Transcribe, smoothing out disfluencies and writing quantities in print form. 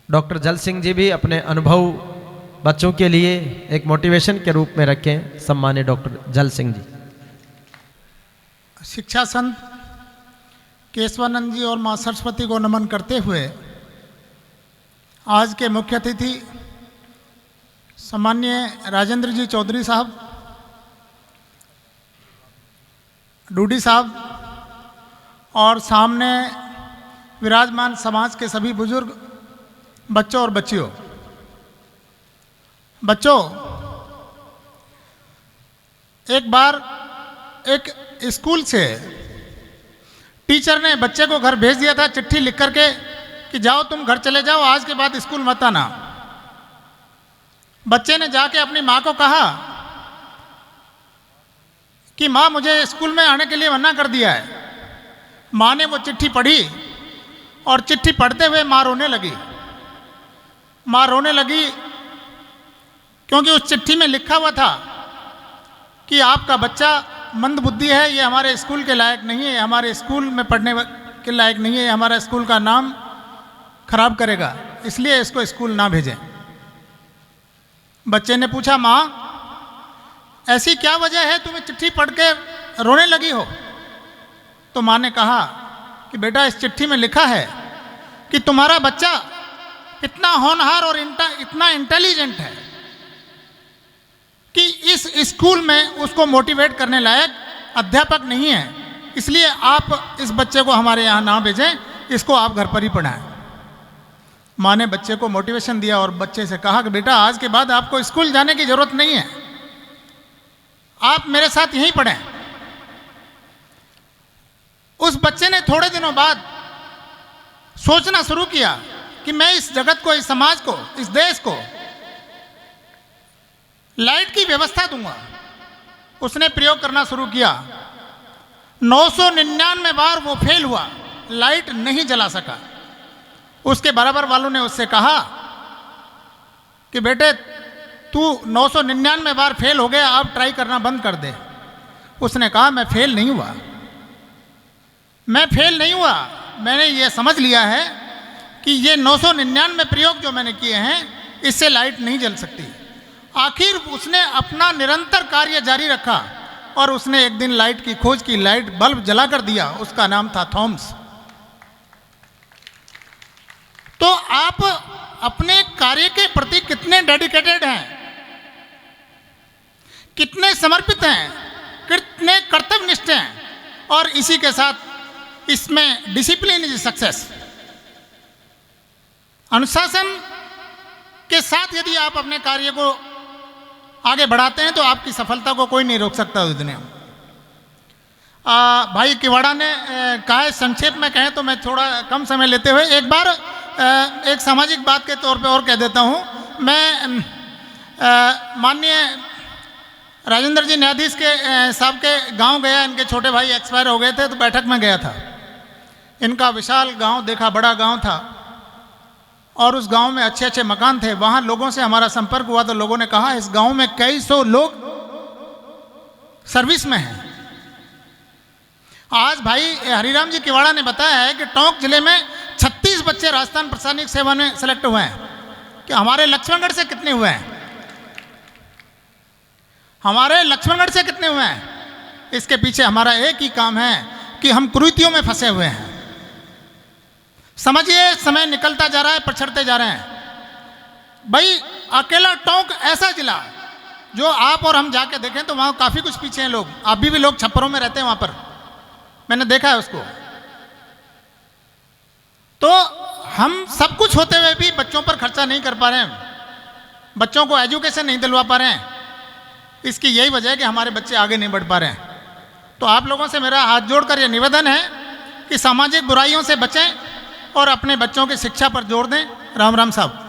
Doctor जल सिंह जी भी अपने अनुभव बच्चों के लिए एक मोटिवेशन के रूप में रखें। सम्मानित डॉक्टर जल सिंह जी। शिक्षा संत केशवानंद जी और माँ सरस्वती को नमन करते हुए आज के मुख्य अतिथि सम्मान्य राजेंद्र जी चौधरी साहब, डूडी साहब और सामने विराजमान समाज के सभी बुजुर्ग, बच्चों और बच्चियों, एक बार एक स्कूल से टीचर ने बच्चे को घर भेज दिया था चिट्ठी लिख करके कि जाओ तुम घर चले जाओ, आज के बाद स्कूल मत आना। बच्चे ने जाके अपनी माँ को कहा कि माँ मुझे स्कूल में आने के लिए मना कर दिया है। माँ ने वो चिट्ठी पढ़ी और चिट्ठी पढ़ते हुए माँ रोने लगी। माँ रोने लगी क्योंकि उस चिट्ठी में लिखा हुआ था कि आपका बच्चा मंद बुद्धि है, ये हमारे स्कूल के लायक नहीं है, हमारे स्कूल में पढ़ने के लायक नहीं है, हमारा स्कूल का नाम खराब करेगा, इसलिए इसको स्कूल ना भेजें। बच्चे ने पूछा, माँ ऐसी क्या वजह है तुम्हें चिट्ठी पढ़ के रोने लगी हो? तो माँ ने कहा कि बेटा इस चिट्ठी में लिखा है कि तुम्हारा बच्चा इतना होनहार और इतना इंटेलिजेंट है कि इस स्कूल में उसको मोटिवेट करने लायक अध्यापक नहीं है, इसलिए आप इस बच्चे को हमारे यहाँ ना भेजें, इसको आप घर पर ही पढ़ाएं। माँ ने बच्चे को मोटिवेशन दिया और बच्चे से कहा कि बेटा आज के बाद आपको स्कूल जाने की जरूरत नहीं है, आप मेरे साथ यहीं पढ़ें। उस बच्चे ने थोड़े दिनों बाद सोचना शुरू किया कि मैं इस जगत को, इस समाज को, इस देश को लाइट की व्यवस्था दूंगा। उसने प्रयोग करना शुरू किया। 999 बार वो फेल हुआ, लाइट नहीं जला सका। उसके बराबर वालों ने उससे कहा कि बेटे तू 999 बार फेल हो गया, अब ट्राई करना बंद कर दे। उसने कहा मैं फेल नहीं हुआ, मैं फेल नहीं हुआ, मैंने ये समझ लिया है कि ये 999 प्रयोग जो मैंने किए हैं इससे लाइट नहीं जल सकती। आखिर उसने अपना निरंतर कार्य जारी रखा और उसने एक दिन लाइट की खोज की, लाइट बल्ब जला कर दिया। उसका नाम था थॉमस। तो आप अपने कार्य के प्रति कितने डेडिकेटेड हैं, कितने समर्पित हैं, कितने कर्तव्यनिष्ठ हैं, और इसी के साथ इसमें डिसिप्लिन इज सक्सेस, अनुशासन के साथ यदि आप अपने कार्य को आगे बढ़ाते हैं तो आपकी सफलता को कोई नहीं रोक सकता उस दुनिया में। भाई किवाड़ा ने कहा है, संक्षेप में कहें तो मैं थोड़ा कम समय लेते हुए एक बार एक सामाजिक बात के तौर पे और कह देता हूँ। मैं माननीय राजेंद्र जी न्यायाधीश के साहब के गांव गया, इनके छोटे भाई एक्सपायर हो गए थे तो बैठक में गया था। इनका विशाल गांव देखा, बड़ा गांव था और उस गांव में अच्छे अच्छे मकान थे। वहाँ लोगों से हमारा संपर्क हुआ तो लोगों ने कहा इस गांव में कई सौ लोग सर्विस में हैं। आज भाई हरिराम जी किवाड़ा ने बताया है कि टोंक जिले में 36 बच्चे राजस्थान प्रशासनिक सेवा में सेलेक्ट हुए हैं। कि हमारे लक्ष्मणगढ़ से कितने हुए हैं? हमारे लक्ष्मणगढ़ से कितने हुए हैं? इसके पीछे हमारा एक ही काम है कि हम कुरीतियों में फंसे हुए हैं। समझिए समय निकलता जा रहा है, पछड़ते जा रहे हैं। भाई अकेला टोंक ऐसा जिला जो आप और हम जाके देखें तो वहाँ काफ़ी कुछ पीछे हैं लोग। अभी भी लोग छप्परों में रहते हैं वहाँ पर, मैंने देखा है उसको। तो हम सब कुछ होते हुए भी बच्चों पर खर्चा नहीं कर पा रहे हैं, बच्चों को एजुकेशन नहीं दिलवा पा रहे हैं। इसकी यही वजह है कि हमारे बच्चे आगे नहीं बढ़ पा रहे हैं। तो आप लोगों से मेरा हाथ जोड़कर यह निवेदन है कि सामाजिक बुराइयों से बचें और अपने बच्चों की शिक्षा पर जोर दें। राम राम साहब।